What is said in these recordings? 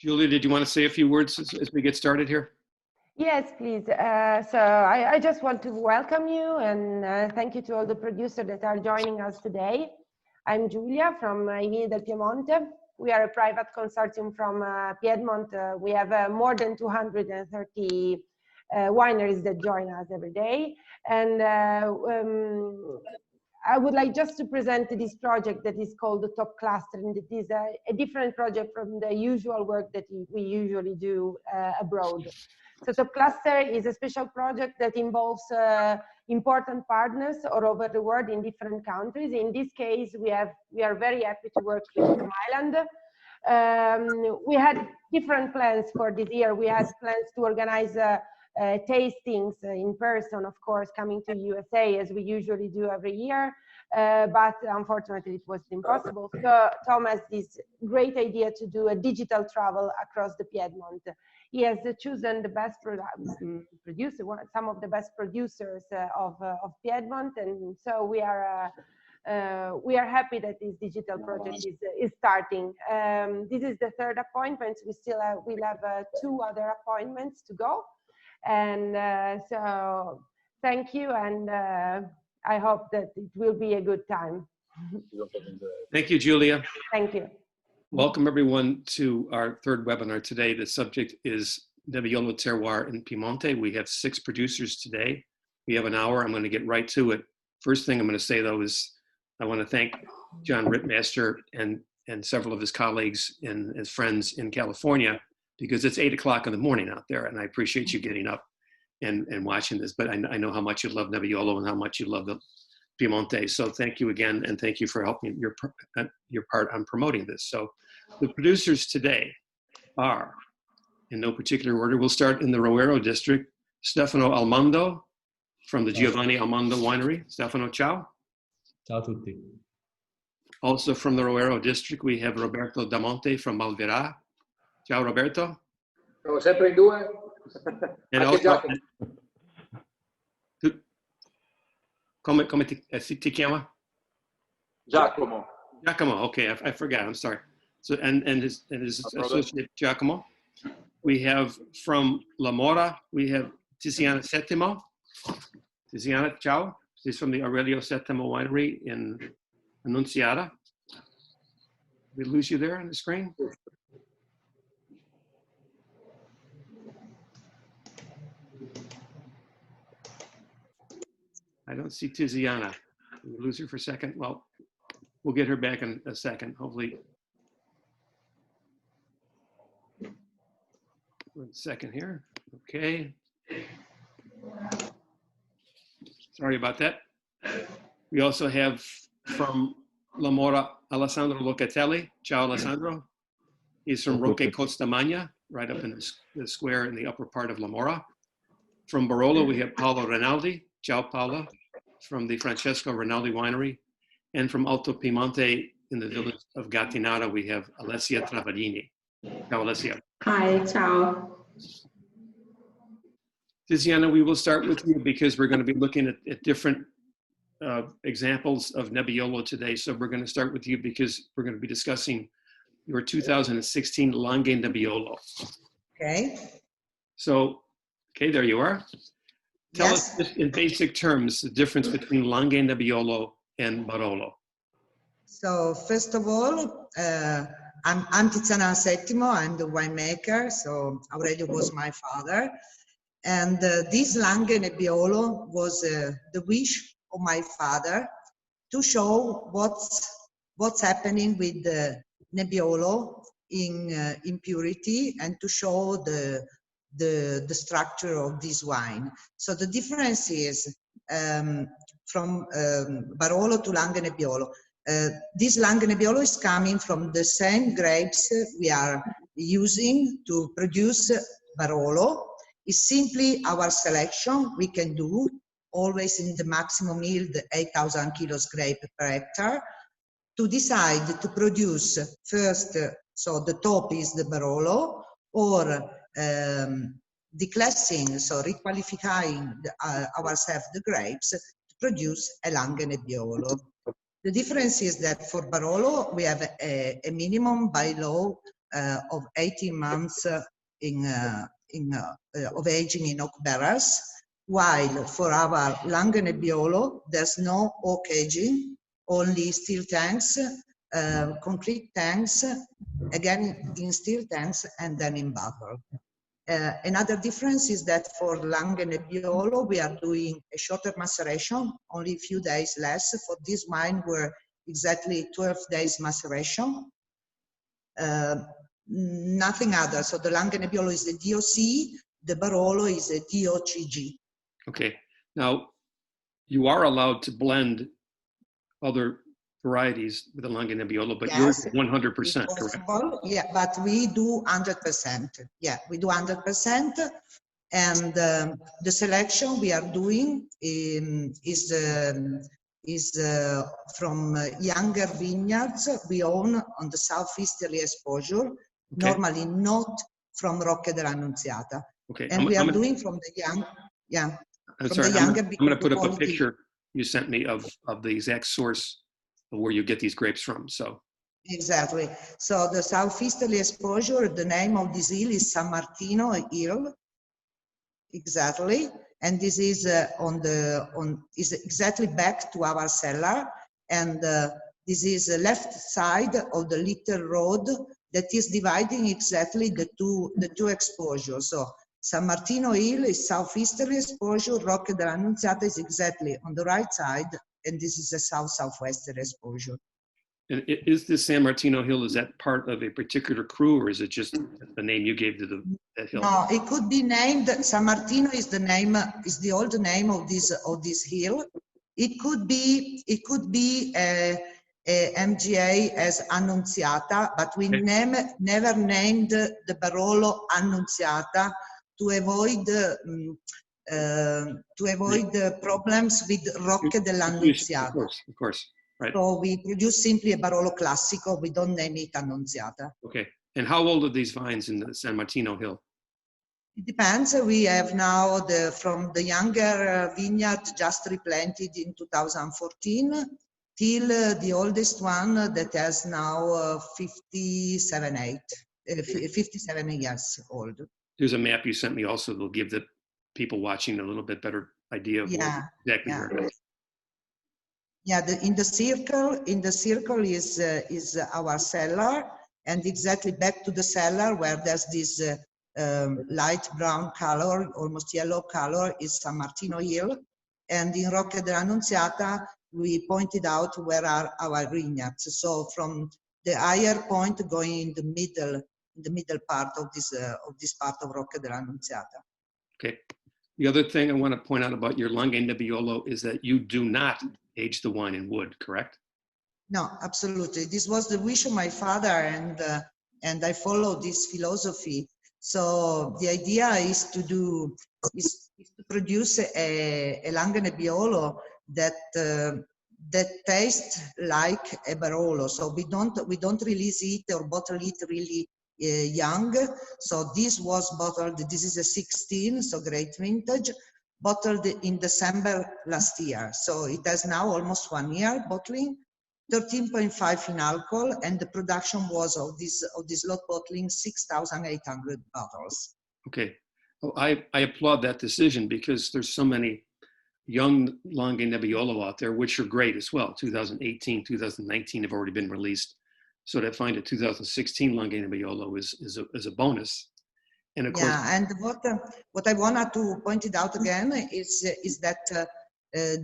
Julia, did you want to say a few words as we get started here? Yes, please. So I just want to welcome you and thank you to all the producers that are joining us today. I'm Giulia from I Vini del Piemonte. We are a private consortium from Piedmont. We have more than 230 wineries that join us every day. And I would like just to present this project that is called the Top Cluster, and it is a different project from the usual work that we usually do abroad. So Top Cluster is a special project that involves important partners all over the world in different countries. In this case, we are very happy to work with Thailand. We had different plans for this year. We had plans to organize tastings in person, of course, coming to USA as we usually do every year, but unfortunately it was impossible. So Tom has this great idea to do a digital travel across the Piedmont. He has chosen the best producer, some of the best producers of Piedmont, and so we are happy that this digital project is starting. This is the third appointment. We'll have 2 other appointments to go. And so thank you, and I hope that it will be a good time. Thank you, Julia. Thank you. Welcome everyone to our third webinar today. The subject is Nebbiolo Terroir in Piemonte. We have 6 producers today. We have an hour. I'm going to get right to it. First thing I'm going to say though is I want to thank John Rittmaster and several of his colleagues and his friends in California, because it's 8 o'clock in the morning out there, and I appreciate you getting up and watching this. But I know how much you love Nebbiolo and how much you love the Piemonte. So thank you again, and thank you for helping your part on promoting this. So the producers today are, in no particular order, we'll start in the Roero district, Stefano Almondo from the Giovanni Almondo Winery. Stefano, ciao. Ciao a tutti. Also from the Roero district, we have Roberto Damonte from Malvirà. Ciao Roberto. Siamo sempre in 2. And also, come ti chiama? Giacomo. Giacomo, okay, I forgot, I'm sorry. So, and his associate Giacomo. We have from La Mora, we have Tiziana Settimo. Tiziana, ciao. She's from the Aurelio Settimo Winery in Annunziata. Did we lose you there on the screen? I don't see Tiziana. Did we lose her for a second? Well, we'll get her back in a second, hopefully. 1 second here. Okay. Sorry about that. We also have from La Mora, Alessandro Locatelli. Ciao, Alessandro. He's from Roque Costamagna, right up in the square in the upper part of La Mora. From Barolo, we have Paolo Rinaldi. Ciao, Paolo. From the Francesco Rinaldi Winery. And from Alto Piemonte in the village of Gattinara, we have Alessia Travadini. Ciao, Alessia. Hi, ciao. Tiziana, we will start with you because we're going to be looking at different examples of Nebbiolo today. So we're going to start with you because we're going to be discussing your 2016 Langhe Nebbiolo. Okay. So, okay, there you are. Tell us in basic terms the difference between Langhe Nebbiolo and Barolo. So first of all, I'm Tiziana Settimo. I'm the winemaker. So Aurelio was my father. And this Langhe Nebbiolo was the wish of my father to show what's happening with the Nebbiolo in purity, and to show the structure of this wine. So the difference is from Barolo to Langhe Nebbiolo. This Langhe Nebbiolo is coming from the same grapes we are using to produce Barolo. It's simply our selection. We can do always in the maximum yield 8,000 kilos grape per hectare, to decide to produce first, so the top is the Barolo, or declassing, so requalifying ourselves the grapes to produce a Langhe Nebbiolo. The difference is that for Barolo we have a minimum by law of 18 months of aging in oak barrels, while for our Langhe Nebbiolo, there's no oak aging, only steel tanks, concrete tanks, again in steel tanks, and then in bottle. Another difference is that for Langhe Nebbiolo, we are doing a shorter maceration, only a few days less. For this wine, we're exactly 12 days maceration. Nothing other. So the Langhe Nebbiolo is the DOC, the Barolo is a DOCG. Okay. Now, you are allowed to blend other varieties with the Langhe Nebbiolo, but Yes, you're 100%, correct? Yeah, but we do 100%. Yeah, we do 100%. And the selection we are doing is from younger vineyards we own on the southeasterly exposure, okay. Normally not from Rocche dell'Annunziata. Okay. And we are doing from the young, yeah. I'm sorry, I'm going to put up a picture you sent me of the exact source of where you get these grapes from. So exactly. So the southeasterly exposure, the name of this hill is San Martino Hill. Exactly. And this is is exactly back to our cellar. And this is the left side of the little road that is dividing exactly the two exposures. So San Martino Hill is southeasterly exposure, Rocche dell'Annunziata is exactly on the right side, and this is a south-southwestern exposure. And is this San Martino Hill, is that part of a particular crew, or is it just the name you gave to that hill? No, it could be named, San Martino is the name, is the old name of this hill. It could be a MGA as Annunziata, but we never named the Barolo Annunziata to avoid problems with Rocche dell'Annunziata. Of course, right. So we produce simply a Barolo Classico. We don't name it Annunziata. Okay. And how old are these vines in the San Martino Hill? It depends. We have now from the younger vineyard just replanted in 2014 till the oldest one that has now 57 years old. There's a map you sent me also that'll give the people watching a little bit better idea of exactly where it is. Yeah, in the circle is our cellar, and exactly back to the cellar where there's this light brown color, almost yellow color, is San Martino Hill. And in Rocche dell'Annunziata, we pointed out where are our vineyards. So from the higher point going in the middle part of this part of Rocche dell'Annunziata. Okay. The other thing I want to point out about your Langhe Nebbiolo is that you do not age the wine in wood, correct? No, absolutely. This was the wish of my father, and I follow this philosophy. So the idea is to produce a Langhe Nebbiolo that tastes like a Barolo. So we don't release it or bottle it really young. So this was bottled. This is a 16, so great vintage, bottled in December last year. So it has now almost 1 year bottling. 13.5 in alcohol, and the production was of this lot bottling 6,800 bottles. Okay, well, I applaud that decision because there's so many young Langhe Nebbiolo out there, which are great as well. 2018, 2019 have already been released. So to find a 2016 Langhe Nebbiolo is a bonus. And of course, yeah, and what I wanted to point it out again is that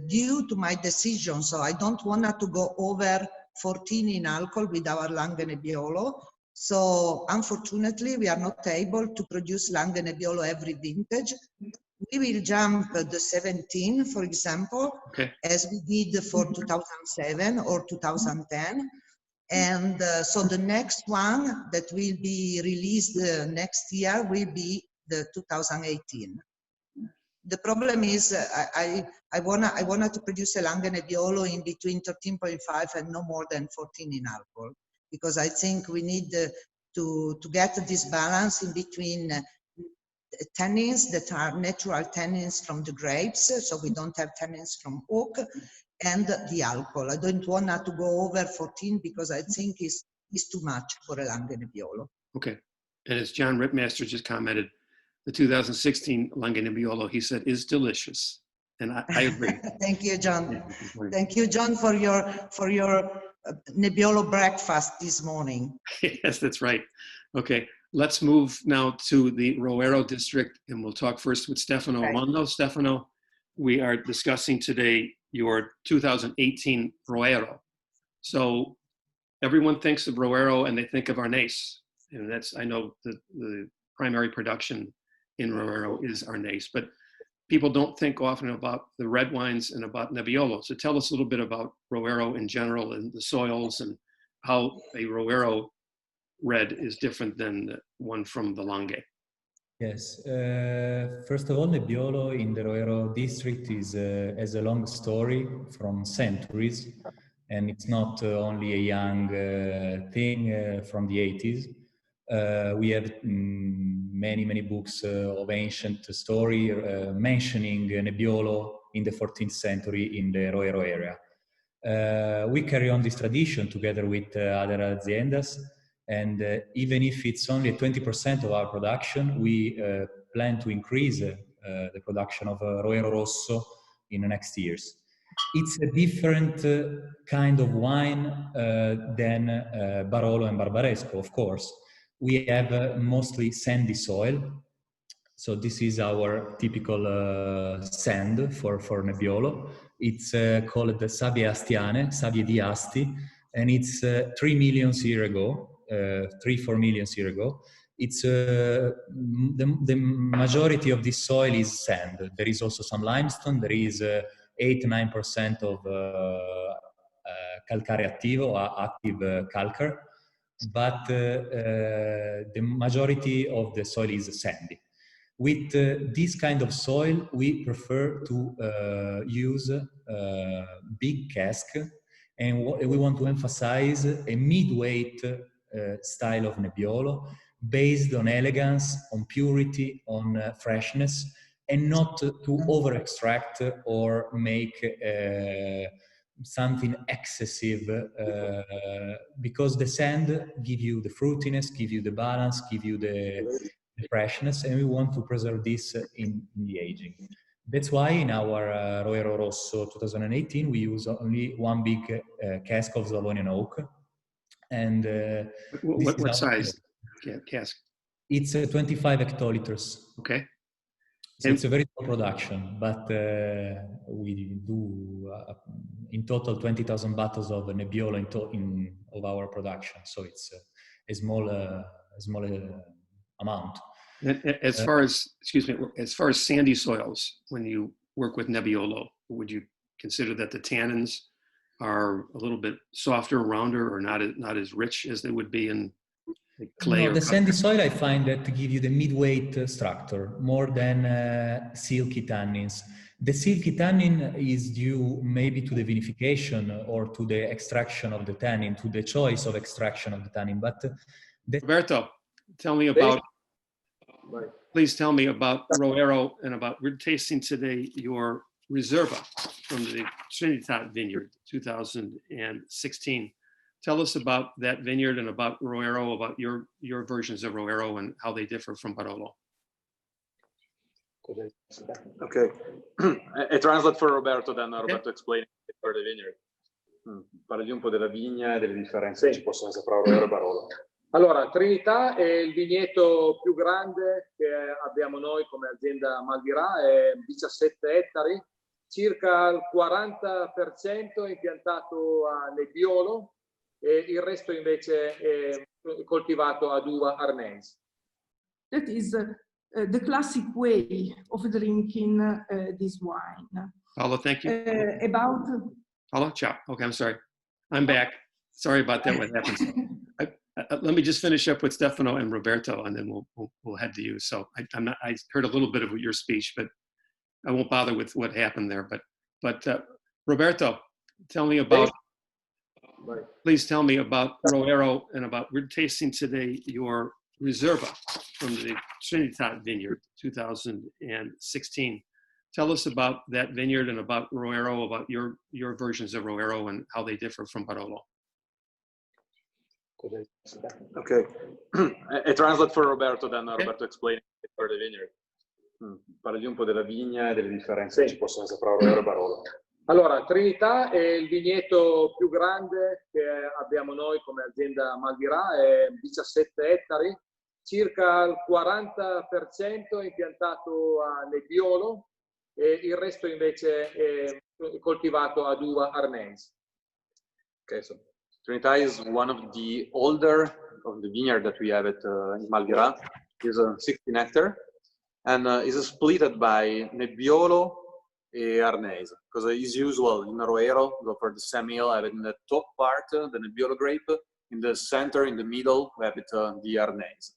due to my decision, so I don't want to go over 14 in alcohol with our Langhe Nebbiolo. So unfortunately, we are not able to produce Langhe Nebbiolo every vintage. We will jump the 17, for example, as we did for 2007 or 2010. And so the next one that will be released next year will be the 2018. The problem is I wanted to produce a Langhe Nebbiolo in between 13.5 and no more than 14 in alcohol, because I think we need to get this balance in between tannins that are natural tannins from the grapes, so we don't have tannins from oak, and the alcohol. I don't want to go over 14 because I think it's too much for a Langhe Nebbiolo. Okay. And as John Ripmaster just commented, the 2016 Langhe Nebbiolo, he said, is delicious. And I agree. Thank you, John. Yeah. Thank you, John, for your Nebbiolo breakfast this morning. Yes, that's right. Okay, let's move now to the Roero district, and we'll talk first with Stefano Mondo. Stefano, we are discussing today your 2018 Roero. So everyone thinks of Roero and they think of Arnese, and that's, I know the primary production in Roero is Arnese, but people don't think often about the red wines and about Nebbiolo. So tell us a little bit about Roero in general and the soils and how a Roero red is different than the one from the Langhe. Yes. First of all, Nebbiolo in the Roero district has a long story from centuries, and it's not only a young thing from the 80s. We have many books of ancient story mentioning Nebbiolo in the 14th century in the Roero area. We carry on this tradition together with other haciendas, and even if it's only 20% of our production, we plan to increase the production of Roero Rosso in the next years. It's a different kind of wine than Barolo and Barbaresco, of course. We have mostly sandy soil. So this is our typical sand for Nebbiolo. It's called the Sabbie Astiane, Sabbie di Asti, and it's 3 million years ago, 3-4 million years ago. It's the majority of this soil is sand. There is also some limestone. There is 8-9% of calcare attivo, active calcar, but the majority of the soil is sandy. With this kind of soil, we prefer to use big cask, and we want to emphasize a mid-weight style of Nebbiolo based on elegance, on purity, on freshness, and not to over-extract or make something excessive, because the sand give you the fruitiness, give you the balance, give you the freshness, and we want to preserve this in the aging. That's why in our Roero Rosso 2018 we use only one big cask of Slavonian oak. And what size cask? It's 25 hectoliters. Okay. So it's a very small production, but we do in total 20,000 bottles of Nebbiolo of our production. So it's a small amount. As far as, excuse me, as far as sandy soils, when you work with Nebbiolo, would you consider that the tannins are a little bit softer, rounder, or not as rich as they would be in clay? No, the sandy soil I find that give you the mid-weight structure more than silky tannins. The silky tannin is due maybe to the vinification or to the extraction of the tannin, to the choice of extraction of the tannin. But Roberto, tell me about. Please tell me about Roero and about, we're tasting today your Reserva from the Trinitat Vineyard 2016. Tell us about that vineyard and about Roero, about your versions of Roero and how they differ from Barolo. Okay. A translate for Roberto, then Roberto explaining for the vineyard. Parli un po' della vigna e delle differenze che ci possono essere fra Roero e Barolo. Allora, Trinità è il vigneto più grande che abbiamo noi come azienda Malvirà, è 17 ettari, circa il 40% impiantato a Nebbiolo e il resto invece è coltivato ad uva Arnese. That is the classic way of drinking this wine. Paolo, thank you. Paolo, ciao. Okay, I'm sorry. I'm back. Sorry about that. What happened? Let me just finish up with Stefano and Roberto, and then we'll head to you. So I heard a little bit of your speech, but I won't bother with what happened there. But Roberto, tell me about. Please tell me about Roero and about, we're tasting today your Reserva from the Trinitat Vineyard 2016. Tell us about that vineyard and about Roero, about your versions of Roero and how they differ from Barolo. Okay. A translate for Roberto, then Roberto explain for the vineyard. Parli un po' della vigna e delle differenze che ci possono essere tra Roero e Barolo. Allora, Trinità è il vigneto più grande che abbiamo noi come azienda Malvirà, è 17 ettari, circa il 40% è impiantato a Nebbiolo e il resto invece è coltivato ad uva arnese. Okay, so Trinità is one of the older of the vineyard that we have at in Malvirà. It's 16 hectare and is split by Nebbiolo e Arnese, because it's usual in Roero, go for the semi-hill, have it in the top part, the Nebbiolo grape, in the center, in the middle, we have it the Arnese.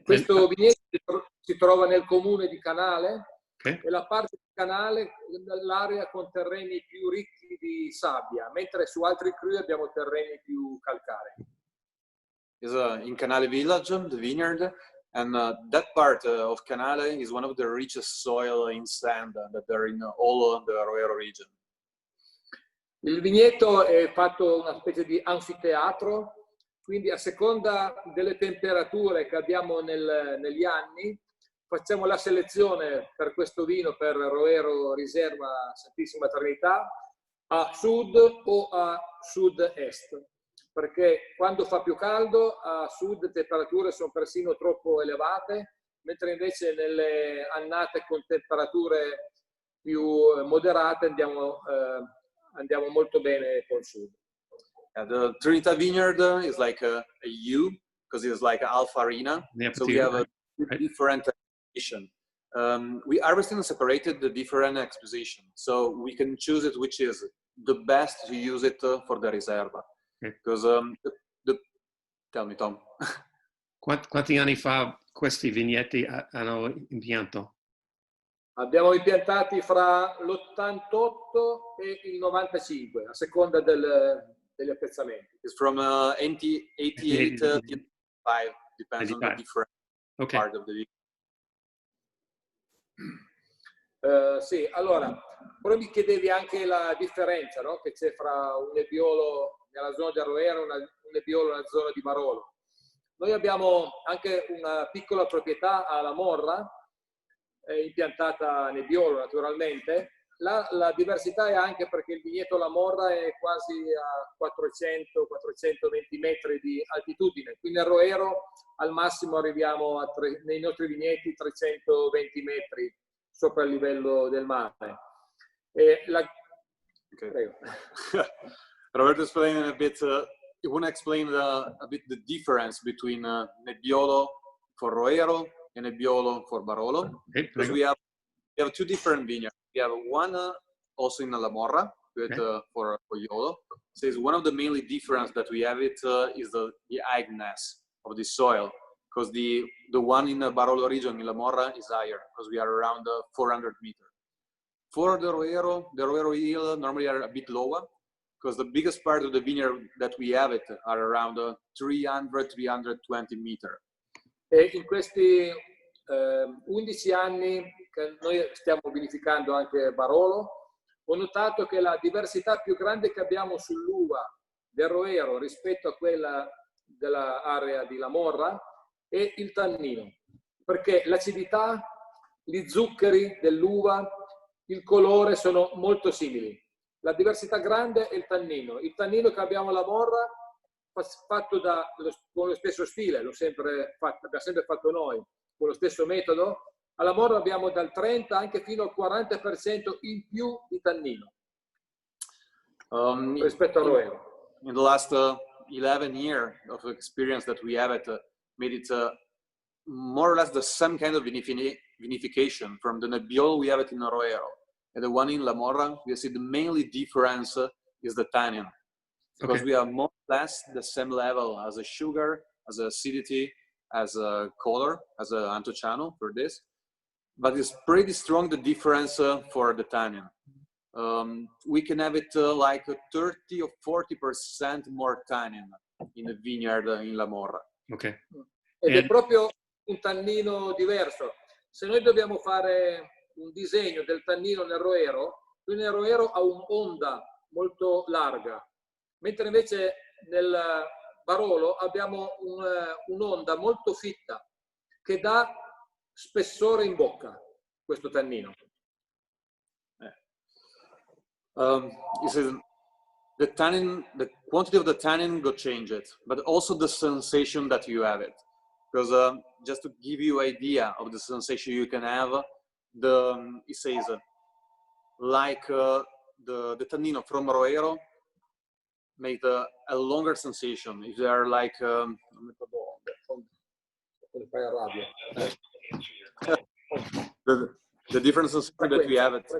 Questo vigneto si trova nel comune di Canale, e la parte di Canale, l'area con terreni più ricchi di sabbia, mentre su altri cru abbiamo terreni più calcarei. Is in Canale village, the vineyard, and that part of Canale is one of the richest soil in sand that are in all the Roero region. Il vigneto è fatto una specie di anfiteatro, quindi a seconda delle temperature che abbiamo negli anni, facciamo la selezione per questo vino, per Roero Riserva Santissima Trinità, a sud o a sud-est. Perché quando fa più caldo a sud le temperature sono persino troppo elevate, mentre invece nelle annate con temperature più moderate andiamo molto bene col sud. The Trinità vineyard is like a U, because it's like Alfa Arena, so we have a different exposition. We harvested and separated the different exposition, so we can choose it which is the best to use it for the Riserva. Because tell me, Tom. Quanti anni fa questi vigneti hanno impianto? Abbiamo impiantati fra l'88 e il 95, a seconda degli appezzamenti. It's from 88 to 85, depends on the different part of the sì, allora, poi mi chiedevi anche la differenza, no? Che c'è fra un nebbiolo nella zona del Roero e un nebbiolo nella zona di Barolo. Noi abbiamo anche una piccola proprietà alla Morra, impiantata a Nebbiolo naturalmente. La diversità è anche perché il vigneto alla Morra è quasi a 400-420 metri di altitudine, quindi a Roero al massimo arriviamo nei nostri vigneti 320 metri sopra il livello del mare. Prego. Roberto explained a bit, you want to explain a bit the difference between Nebbiolo for Roero and Nebbiolo for Barolo? Because we have two different vineyards. We have one also in La Morra with, for Roero. So it's one of the mainly difference that we have is the highness of the soil. Because the one in the Barolo region in La Morra is higher, because we are around 400 meters. For the Roero hill normally are a bit lower, because the biggest part of the vineyard that we have it are around 300-320 meters. E in questi 11 anni che noi stiamo vinificando anche Barolo, ho notato che la diversità più grande che abbiamo sull'uva del Roero rispetto a quella dell'area di La Morra è il tannino, perché l'acidità, gli zuccheri dell'uva, il colore sono molto simili. La diversità grande è il tannino. Il tannino che abbiamo alla Morra, fatto con lo stesso stile, abbiamo sempre fatto noi, con lo stesso metodo, alla Morra abbiamo dal 30 anche fino al 40% in più di tannino rispetto a Roero. In the last 11 years of experience that we have made it more or less the same kind of vinification. From the Nebbiolo we have it in Roero, and the one in La Morra we see the mainly difference is the tannin, because we have more or less the same level as a sugar, as a acidity, as a color, as a anthocyano for this, but it's pretty strong the difference for the tannin. We can have it like 30 or 40% more tannin in the vineyard in La Morra. Okay. Ed è proprio un tannino diverso. Se noi dobbiamo fare un disegno del tannino nel Roero, quindi nel Roero ha un'onda molto larga, mentre invece Barolo abbiamo un'onda molto fitta che dà spessore in bocca, questo tannino. He says the tannin, the quantity of the tannin got changed, but also the sensation that you have it. Because just to give you idea of the sensation you can have, he says like the tannino from Roero made a longer sensation. If they are like the difference that we have it.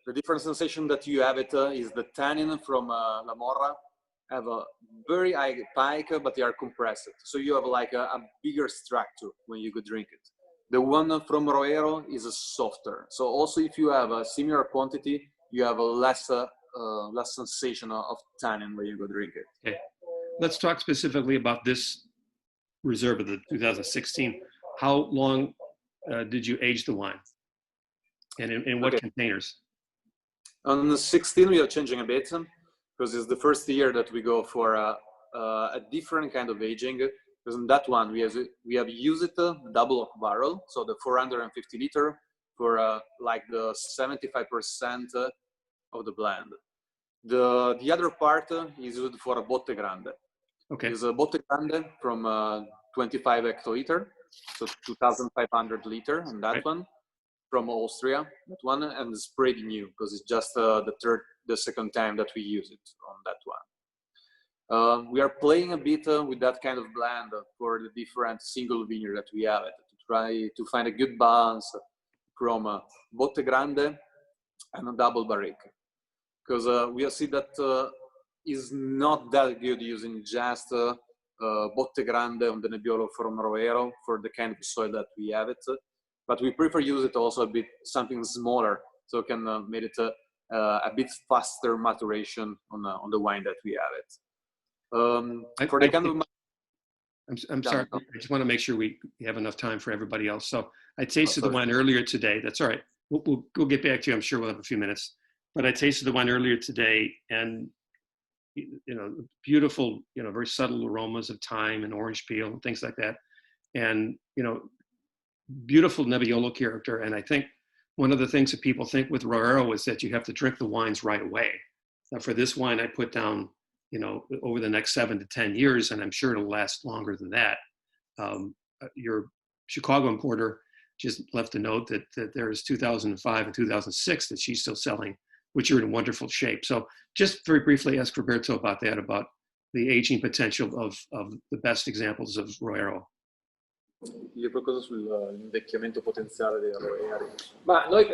The different sensation that you have it is the tannin from La Morra have a very high pike, but they are compressed. So you have like a bigger structure when you go drink it. The one from Roero is softer. So also if you have a similar quantity, you have a less sensation of tannin when you go drink it. Okay. Let's talk specifically about this reserve of the 2016. How long did you age the wine? And in what containers? On the 16, we are changing a bit because it's the first year that we go for a different kind of aging. Because in that one, we have used the double oak barrel, so the 450 liter for like the 75% of the blend. The other part is used for a Botte Grande. Okay. It's a Botte Grande from 25 hectoliter, so 2,500 liter on that one. From Austria, that one, and it's pretty new because it's just the second time that we use it on that one. We are playing a bit with that kind of blend for the different single vineyard that we have to try to find a good balance from Botte Grande and a double barrique, because we have seen that is not that good using just Botte Grande on the Nebbiolo from Roero for the kind of soil that we have it. But we prefer use it also a bit something smaller, so it can make it a bit faster maturation on the wine that we have it. For the kind of, I'm sorry, I just want to make sure we have enough time for everybody else. So I tasted the wine earlier today. That's all right. We'll get back to you. I'm sure we'll have a few minutes. But I tasted the wine earlier today, and beautiful, very subtle aromas of thyme and orange peel and things like that, and beautiful Nebbiolo character. And I think one of the things that people think with Roero is that you have to drink the wines right away. Now for this wine, I put down, over the next 7 to 10 years, and I'm sure it'll last longer than that. Your Chicago importer just left a note that there's 2005 and 2006 that she's still selling, which are in wonderful shape. So just very briefly ask Roberto about that, about the aging potential of the best examples of Roero. Dire qualcosa sull'invecchiamento potenziale dei Roeri. Ma noi,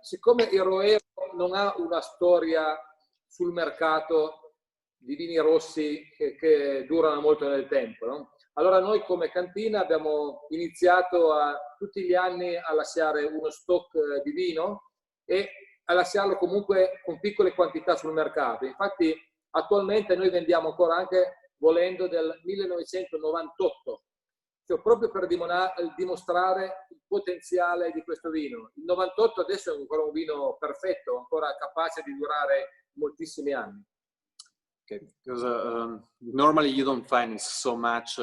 siccome il Roero non ha una storia sul mercato di vini rossi che durano molto nel tempo, no? Allora noi come cantina abbiamo iniziato tutti gli anni a lasciare uno stock di vino e a lasciarlo comunque con piccole quantità sul mercato. Infatti attualmente noi vendiamo ancora, anche volendo, del 1998. Cioè, proprio per dimostrare il potenziale di questo vino. Il 98 adesso è ancora un vino perfetto, ancora capace di durare moltissimi anni. Okay, because normally you don't find so much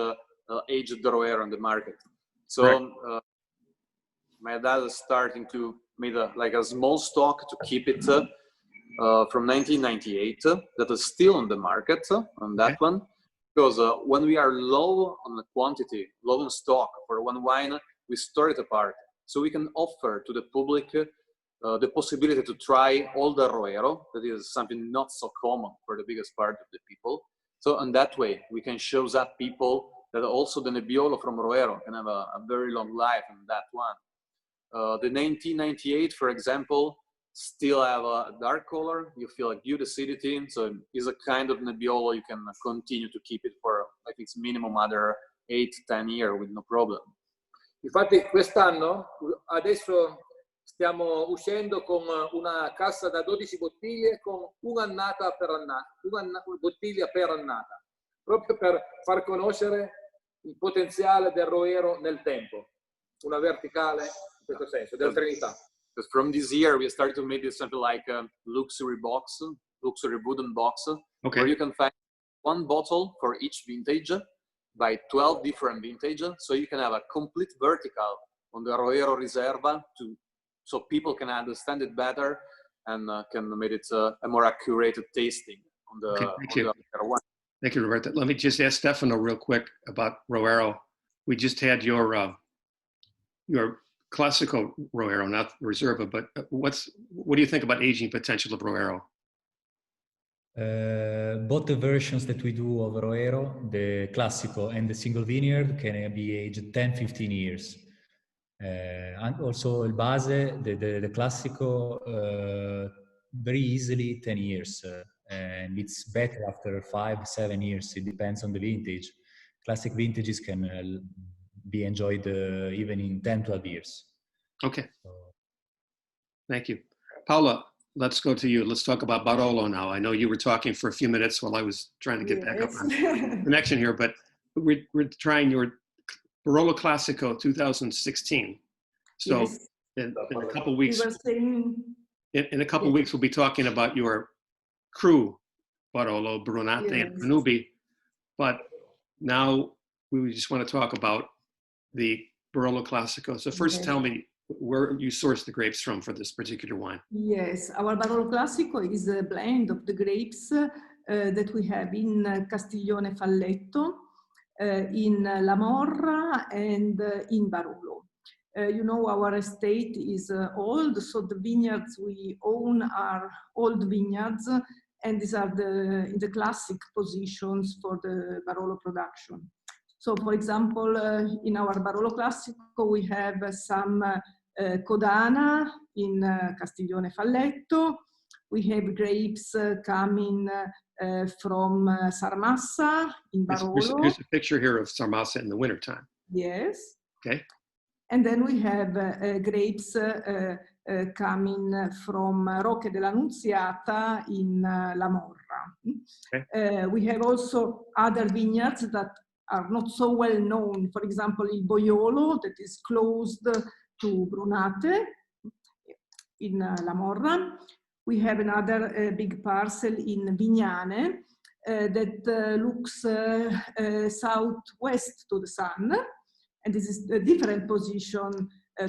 aged Roero on the market. So my dad is starting to make like a small stock to keep it from 1998 that is still on the market on that one. Because when we are low on the quantity, low in stock for one wine, we store it apart. So we can offer to the public the possibility to try all the Roero. That is something not so common for the biggest part of the people. So in that way, we can show up people that also the Nebbiolo from Roero can have a very long life in that one. The 1998, for example, still have a dark color, you feel a good acidity, so it's a kind of Nebbiolo you can continue to keep it for like it's minimum other 8-10 years with no problem. Infatti quest'anno, adesso stiamo uscendo con una cassa da 12 bottiglie con un'annata per annata, una bottiglia per annata, proprio per far conoscere il potenziale del Roero nel tempo, una verticale in questo senso, della Trinità. Because from this year, we started to make this something like a luxury box, luxury wooden box, where you can find one bottle for each vintage by 12 different vintages. So you can have a complete vertical on the Roero Riserva so people can understand it better and can make it a more accurate tasting on the, okay, on the Roero wine. Thank you, Roberta. Let me just ask Stefano real quick about Roero. We just had your classical Roero, not Reserva, but what do you think about aging potential of Roero? Both the versions that we do of Roero, the Classico and the single vineyard, can be aged 10-15 years. And also il base, the Classico, very easily 10 years. And it's better after 5-7 years. It depends on the vintage. Classic vintages can be enjoyed even in 10-12 years. Okay. So. Thank you. Paola, let's go to you. Let's talk about Barolo now. I know you were talking for a few minutes while I was trying to get back up on connection here, but we're trying your Barolo Classico 2016. So yes. in a couple of weeks, in a couple of yes. weeks, we'll be talking about your Cru Barolo, Brunate, yes. and Brunubi. But now we just want to talk about the Barolo Classico. So first, tell me where you source the grapes from for this particular wine. Yes, our Barolo Classico is a blend of the grapes that we have in Castiglione Falletto, in La Morra, and in Barolo. You know, our estate is old, so the vineyards we own are old vineyards, and these are in the classic positions for the Barolo production. So, for example, in our Barolo Classico, we have some Codana in Castiglione Falletto. We have grapes coming from Sarmassa in Barolo. Here's a picture here of Sarmassa in the wintertime. Yes. Okay. And then we have grapes coming from Rocche dell'Annunziata in La Morra. Okay. We have also other vineyards that are not so well known. For example, Il Boiolo, that is closed to Brunate in La Morra. We have another big parcel in Vignane that looks southwest to the sun. And this is a different position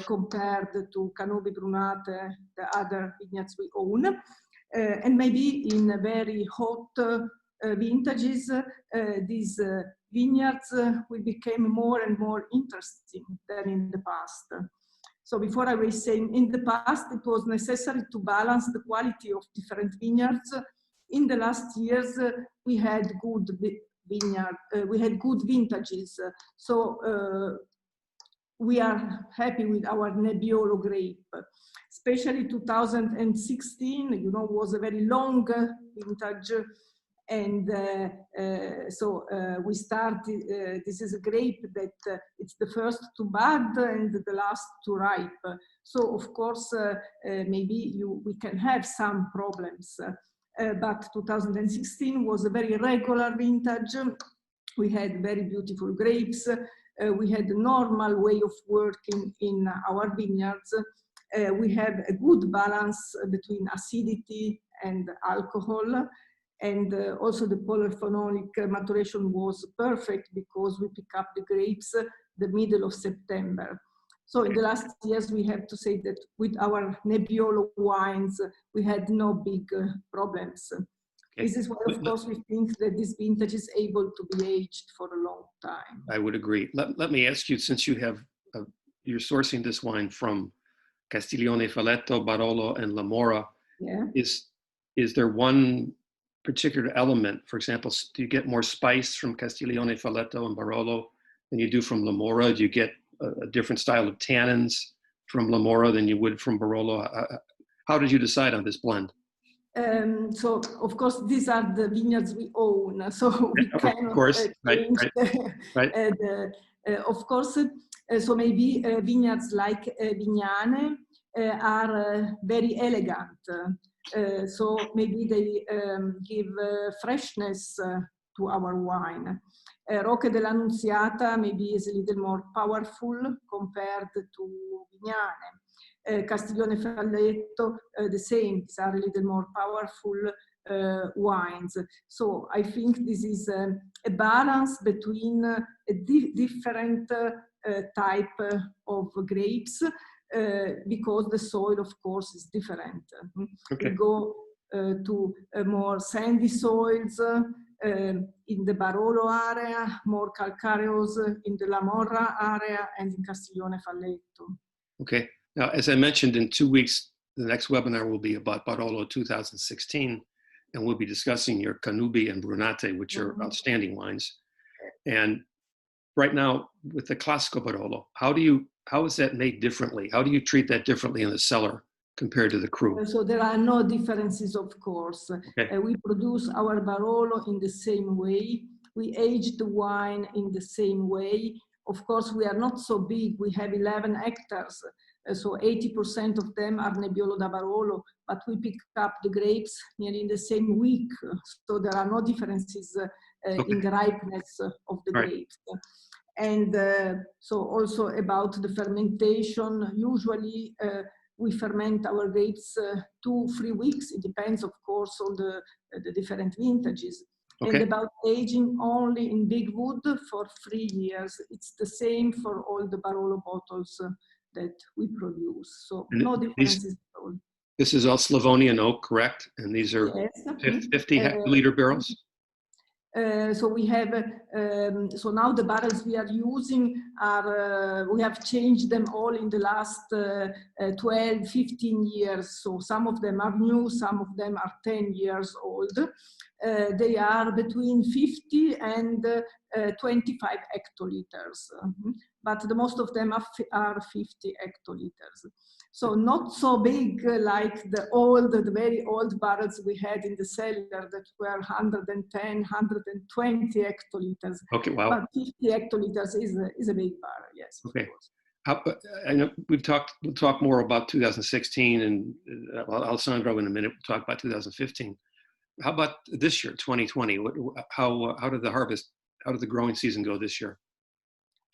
compared to Canobi, Brunate, the other vineyards we own. And maybe in very hot vintages, these vineyards will become more and more interesting than in the past. So before I was saying, in the past, it was necessary to balance the quality of different vineyards. In the last years, we had good we had good vintages. So we are happy with our Nebbiolo grape. Especially 2016, you know, was a very long vintage. And so we started, this is a grape that it's the first to bud and the last to ripe. So of course, maybe we can have some problems. But 2016 was a very regular vintage. We had very beautiful grapes. We had a normal way of working in our vineyards. We have a good balance between acidity and alcohol. And also the polyphenolic maturation was perfect because we pick up the grapes the middle of September. So in the last years, we have to say that with our Nebbiolo wines, we had no big problems. Okay. This is why, of course, we think that this vintage is able to be aged for a long time. I would agree. Let me ask you, since you have, you're sourcing this wine from Castiglione Falletto, Barolo, and La Morra, yeah. Is there one particular element? For example, do you get more spice from Castiglione Falletto and Barolo than you do from La Morra? Do you get a different style of tannins from La Morra than you would from Barolo? How did you decide on this blend? So, of course, these are the vineyards we own, so we cannot of course. change. Right. Of course, so maybe vineyards like Vignane are very elegant. So maybe they give freshness to our wine. Rocche dell'Annunziata maybe is a little more powerful compared to Vignane. Castiglione Falletto, the same, these are a little more powerful wines. So I think this is a balance between a different type of grapes, because the soil, of course, is different. Okay. We go to more sandy soils in the Barolo area, more calcareous in the La Morra area, and in Castiglione Falletto. Okay. Now, as I mentioned, in 2 weeks, the next webinar will be about Barolo 2016, and we'll be discussing your Canubi and Brunate, which are outstanding wines. And right now, with the Classico Barolo, how is that made differently? How do you treat that differently in the cellar compared to the Cru? So there are no differences, of course. Okay. We produce our Barolo in the same way. We age the wine in the same way. Of course, we are not so big. We have 11 hectares. So 80% of them are Nebbiolo da Barolo, but we pick up the grapes nearly in the same week. So there are no differences in the ripeness of the grapes. And so also about the fermentation, usually we ferment our grapes 2-3 weeks. It depends, of course, on the different vintages. Okay. And about aging only in big wood for 3 years. It's the same for all the Barolo bottles that we produce. So And no differences at all. This is all Slavonian oak, correct? And these are 50 liter barrels? So we have, so now the barrels we are using are, we have changed them all in the last 12, 15 years. So some of them are new, some of them are 10 years old. They are between 50 and 25 hectoliters, but the most of them are 50 hectoliters. So not so big like the very old barrels we had in the cellar that were 110, 120 hectoliters. Okay, wow. But 50 hectoliters is a big barrel, yes. Okay. I know we'll talk more about 2016 and Alessandro in a minute. We'll talk about 2015. How about this year, 2020? How did the growing season go this year?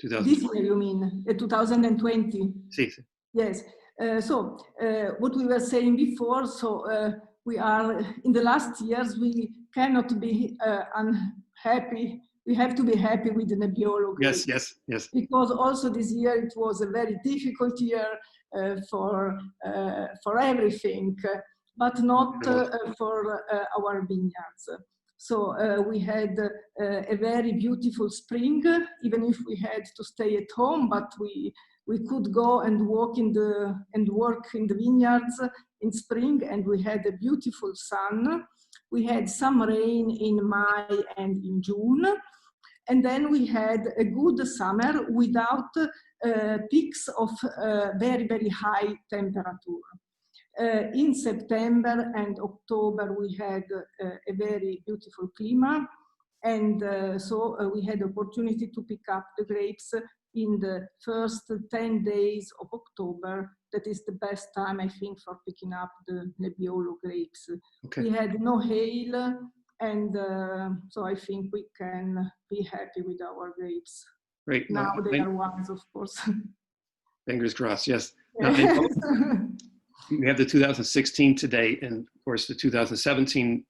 This year, you mean 2020? Si. Yes. So what we were saying before, so we are in the last years we cannot be unhappy. We have to be happy with the Nebbiolo grapes. Yes. Because also this year it was a very difficult year for everything, but not for our vineyards. So we had a very beautiful spring, even if we had to stay at home, but we could go and walk and work in the vineyards in spring, and we had a beautiful sun. We had some rain in May and in June, and then we had a good summer without peaks of very, very high temperature. In September and October, we had a very beautiful climate, and so we had the opportunity to pick up the grapes in the first 10 days of October. That is the best time, I think, for picking up the Nebbiolo grapes. Okay. We had no hail, and so I think we can be happy with our grapes. Great. Now they are wines, of course. Fingers crossed, yes. Now, we have the 2016 today, and of course the 2017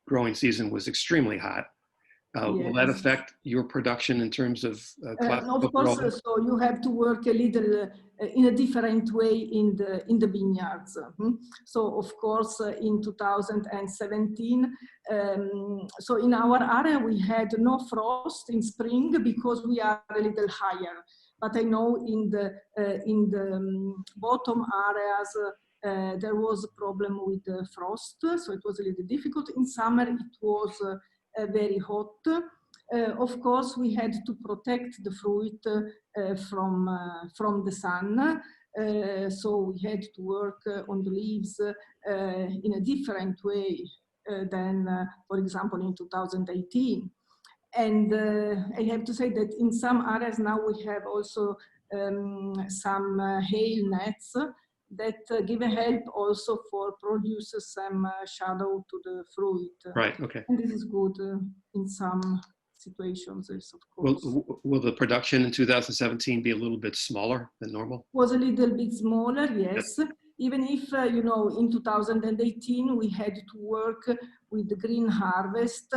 growing season was extremely hot. Yes. Will that affect your production in terms of of course, so you have to work a little in a different way in the vineyards. So of course in 2017, so in our area we had no frost in spring because we are a little higher. But I know in the bottom areas there was a problem with the frost, so it was a little difficult. In summer it was very hot. Of course, we had to protect the fruit from the sun. So we had to work on the leaves in a different way than, for example, in 2018. And I have to say that in some areas now we have also some hail nets that give a help also for produce some shadow to the fruit. Right, okay. And this is good in some situations, of course. Will the production in 2017 be a little bit smaller than normal? Was a little bit smaller, yes. even if, you know, in 2018 we had to work with the green harvest,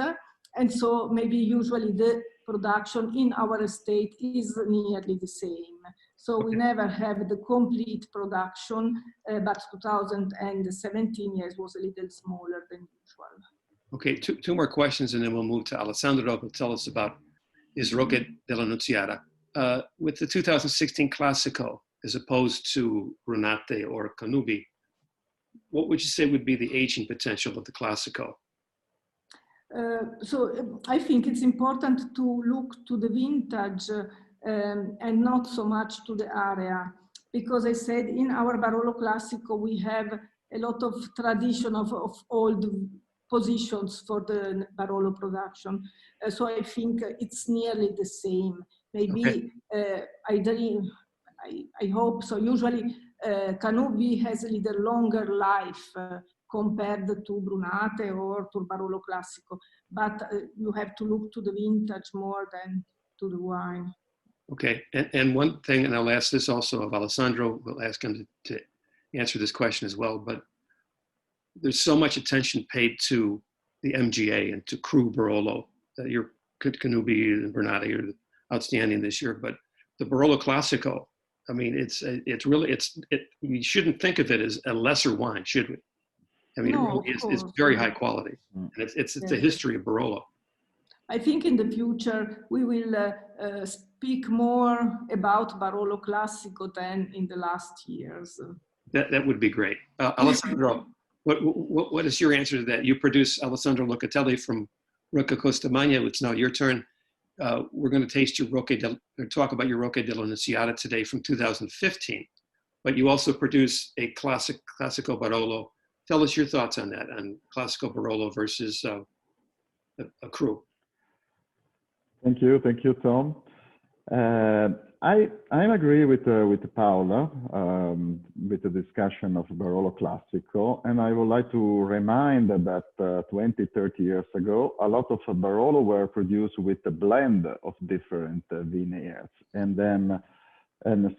and so maybe usually the production in our estate is nearly the same. So we never have the complete production, but 2017 years was a little smaller than usual. Okay, two more questions and then we'll move to Alessandro, who'll tell us about his Rocche dell'Annunziata. With the 2016 Classico, as opposed to Brunate or Canubi, what would you say would be the aging potential of the Classico? So I think it's important to look to the vintage and not so much to the area, because I said in our Barolo Classico we have a lot of tradition of old positions for the Barolo production. So I think it's nearly the same. Maybe I hope so. Usually Canubi has a little longer life compared to Brunate or to Barolo Classico, but you have to look to the vintage more than to the wine. Okay, and one thing, and I'll ask this also of Alessandro, we'll ask him to answer this question as well, but there's so much attention paid to the MGA and to Cru Barolo. Your Canubi and Brunate are outstanding this year, but the Barolo Classico, I mean, we shouldn't think of it as a lesser wine, should we? I mean, No, it really is, it's very high quality, and it's the history of Barolo. I think in the future we will speak more about Barolo Classico than in the last years. That would be great. Alessandro, what is your answer to that? You produce Alessandro Locatelli from Rocca Costa Magna. It's now your turn. We're going to taste your talk about your Rocche dell'Annunziata today from 2015, but you also produce a Classico Barolo. Tell us your thoughts on that, on Classico Barolo versus a Cru. Thank you, Tom. I agree with Paola with the discussion of Barolo Classico, and I would like to remind that 20, 30 years ago, a lot of Barolo were produced with a blend of different vineyards, and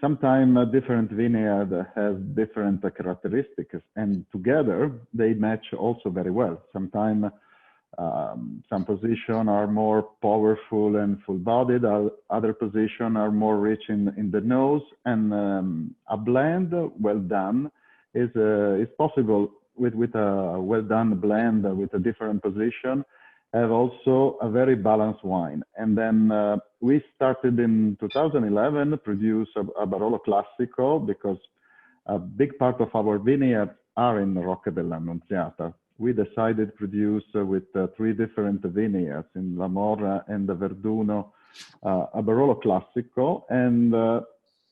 sometimes different vineyard has different characteristics, and together they match also very well. Sometimes some positions are more powerful and full-bodied, other positions are more rich in the nose, and a blend well done is possible with a well-done blend with a different position, have also a very balanced wine. And then we started in 2011 to produce a Barolo Classico because a big part of our vineyards are in Rocche dell'Annunziata. We decided to produce with 3 different vineyards in La Morra and the Verduno, a Barolo Classico. And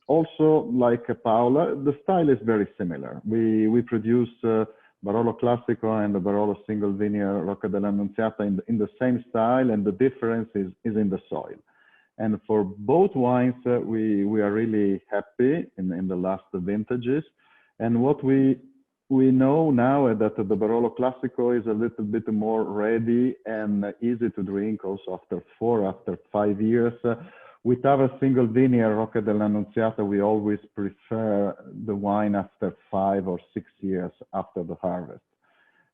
also, like Paola, the style is very similar. We produce Barolo Classico and the Barolo single vineyard Rocche dell'Annunziata in the same style, and the difference is in the soil. And for both wines, we are really happy in the last vintages. And what we know now that the Barolo Classico is a little bit more ready and easy to drink also after 5 years. With our single vineyard Rocche dell'Annunziata, we always prefer the wine after 5 or 6 years after the harvest.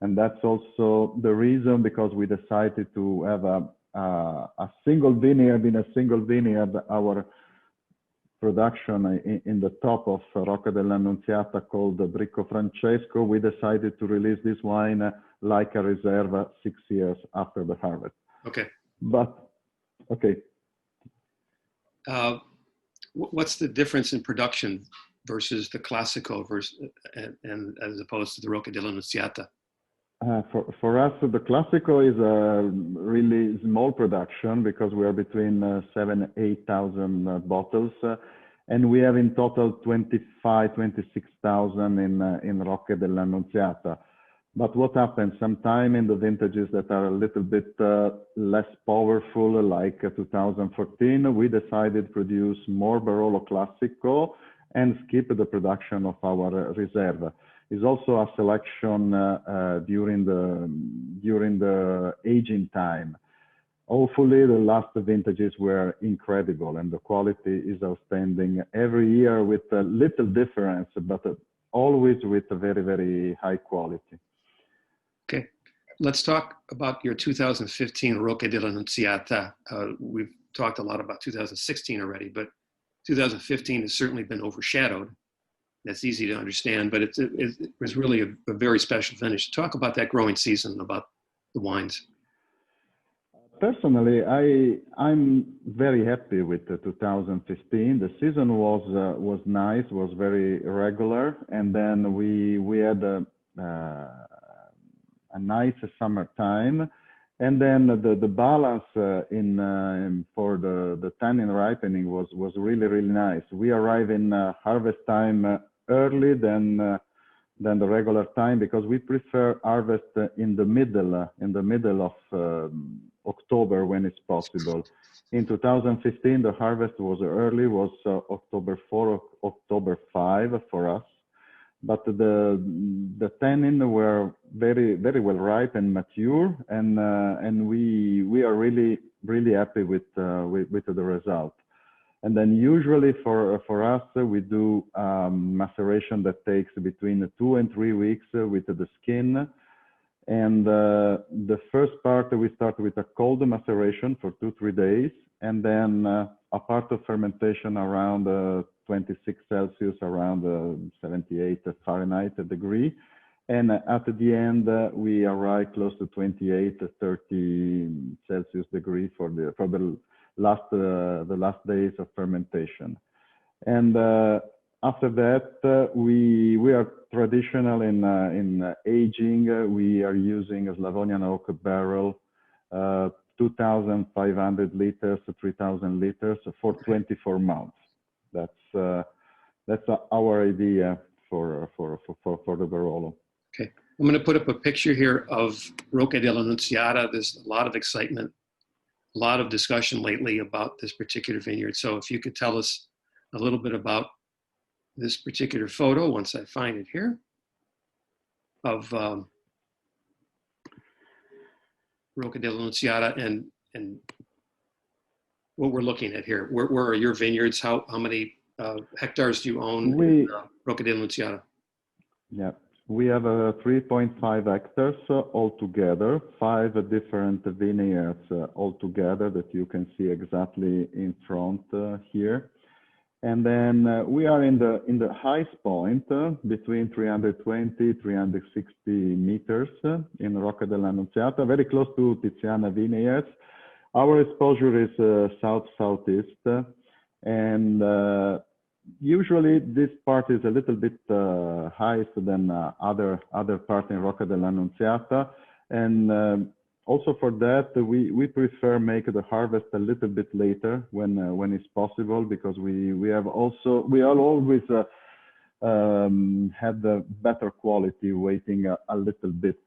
And that's also the reason because we decided to have a single vineyard in a single vineyard, our production in the top of Rocche dell'Annunziata called Bricco Francesco. We decided to release this wine like a Reserva 6 years after the harvest. Okay. But, okay. What's the difference in production versus the Classico and as opposed to the Rocche dell'Annunziata? For us, the Classico is a really small production because we are between 7,000 and 8,000 bottles, and we have in total 25,000, 26,000 in Rocche dell'Annunziata. But what happens sometimes in the vintages that are a little bit less powerful, like 2014, we decided to produce more Barolo Classico and skip the production of our Reserva. Is also a selection during the aging time. Hopefully, the last vintages were incredible and the quality is outstanding every year with a little difference, but always with a very, very high quality. Okay, let's talk about your 2015 Rocca dell'Annunziata. We've talked a lot about 2016 already, but 2015 has certainly been overshadowed. That's easy to understand, but it was really a very special finish. Talk about that growing season, about the wines. Personally, I'm very happy with the 2015. The season was nice, was very regular, and then we had a nice summertime, and then the balance for the tannin ripening was really, really nice. We arrive in harvest time early than the regular time, because we prefer harvest in the middle of October when it's possible. In 2015, the harvest was early, was October 4, October 5 for us. But the tannin were very, very well ripe and mature, and we are really, really happy with the result. And then usually for us, we do maceration that takes between 2 and 3 weeks with the skin. And the first part, we start with a cold maceration for 2-3 days, and then a part of fermentation around 26 Celsius, around 78 Fahrenheit degree. And at the end, we arrive close to 28-30 Celsius degree for the last days of fermentation. And after that, we are traditional in aging. We are using a Slavonian oak barrel, 2,500 liters to 3,000 liters for 24 months. That's our idea for the Barolo. Okay, I'm going to put up a picture here of Rocca dell'Annunziata. There's a lot of excitement, a lot of discussion lately about this particular vineyard. So if you could tell us a little bit about this particular photo, once I find it here, of Rocca dell'Annunziata and what we're looking at here. Where are your vineyards? How many hectares do you own in Rocca dell'Annunziata? Yeah, we have 3.5 hectares altogether, 5 different vineyards altogether that you can see exactly in front here. And then we are in the highest point between 320, 360 meters in Rocca dell'Annunziata, very close to Tiziana vineyards. Our exposure is south-southeast, and usually this part is a little bit higher than other parts in Rocca dell'Annunziata, and also for that we prefer make the harvest a little bit later when it's possible, because we always had the better quality waiting a little bit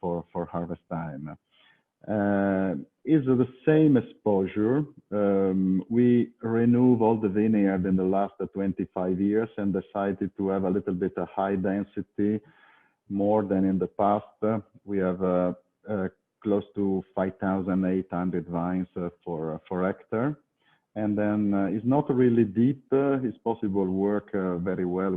for harvest time. Is the same exposure. We renewed all the vineyard in the last 25 years and decided to have a little bit of high density, more than in the past. We have close to 5,800 vines for hectare, and then it's not really deep. It's possible work very well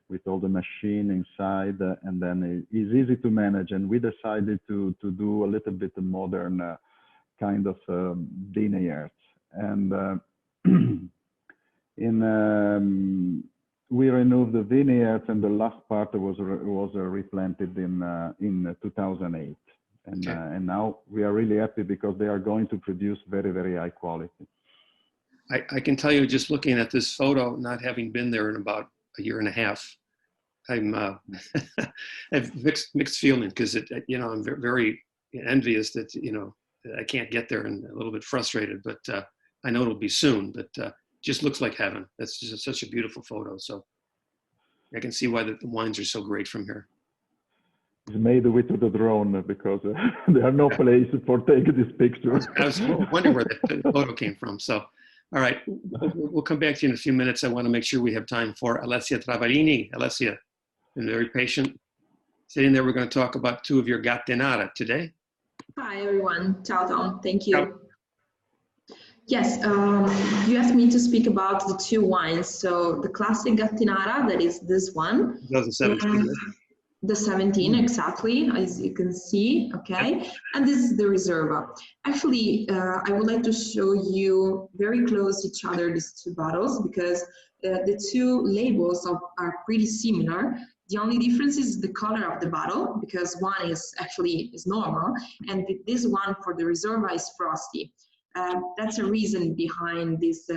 with all the machine inside, and then it's easy to manage. And we decided to do a little bit modern kind of vineyards. And we renewed the vineyards, and the last part was replanted in 2008. And, okay. And now we are really happy because they are going to produce very, very high quality. I can tell you, just looking at this photo, not having been there in about a year and a half, I have mixed feeling, because I'm very envious that I can't get there, and a little bit frustrated. But I know it'll be soon. But just looks like heaven. That's just such a beautiful photo. So I can see why the wines are so great from here. It's made with the drone, because there are no places for taking this picture. I was wondering where the photo came from. So, all right, we'll come back to you in a few minutes. I want to make sure we have time for Alessia Travaglini. Alessia, been very patient. Sitting there, we're going to talk about 2 of your Gattinara today. Hi, everyone. Ciao, Tom. Thank you. Yes, you asked me to speak about the two wines. So the classic Gattinara, that is this one. 2017. The 17, exactly, as you can see, okay? And this is the Reserva. Actually, I would like to show you very close to each other, these two bottles, because the two labels are pretty similar. The only difference is the color of the bottle, because one is actually normal, and this one for the Reserva is frosty. That's a reason behind this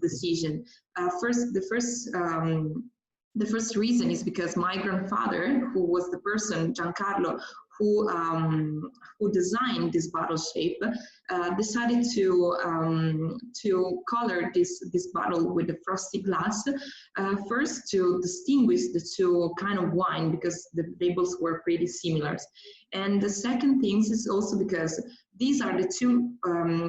decision. The first reason is because my grandfather, who was the person, Giancarlo, who designed this bottle shape, decided to color this bottle with the frosty glass, first to distinguish the two kind of wine, because the labels were pretty similar. And the second thing is also because these are the two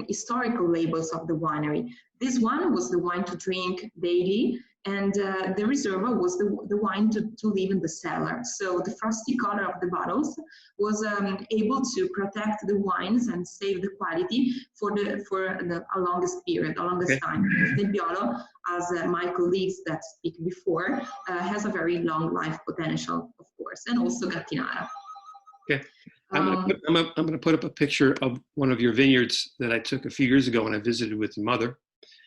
historical labels of the winery. This one was the wine to drink daily, and the Reserva was the wine to live in the cellar. So the frosty color of the bottles was able to protect the wines and save the quality for the longest period, the longest time. Nebbiolo, as my colleagues that speak before, has a very long life potential, of course, and also Gattinara. Okay. I'm going to put up a picture of one of your vineyards that I took a few years ago when I visited with your mother.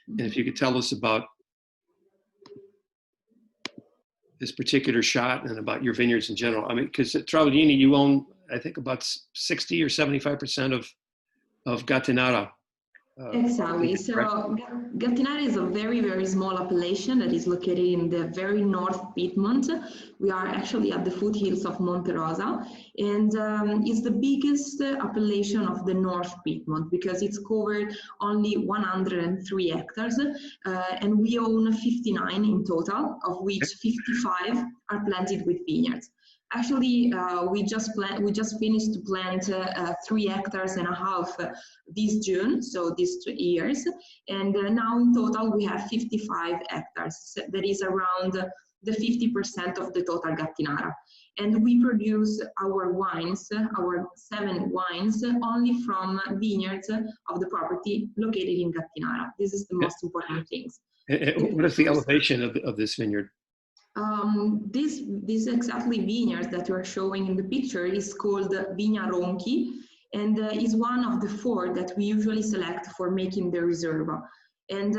And if you could tell us about this particular shot and about your vineyards in general. I mean, because at Travaglini, you own, I think, about 60 or 75% of Gattinara. Exactly. So Gattinara is a very, very small appellation that is located in the very north Piedmont. We are actually at the foothills of Monte Rosa, and it's the biggest appellation of the North Piedmont because it's covered only 103 hectares, and we own 59 in total, of which 55 are planted with vineyards. Actually, we just finished to plant 3.5 hectares this June, so these 2 years, and now in total we have 55 hectares. So that is around the 50% of the total Gattinara. And we produce our wines, our 7 wines, only from vineyards of the property located in Gattinara. This is the most important thing. What is the elevation of this vineyard? This exactly vineyard that you are showing in the picture is called Vigna Ronchi, and is one of the 4 that we usually select for making the Reserva. And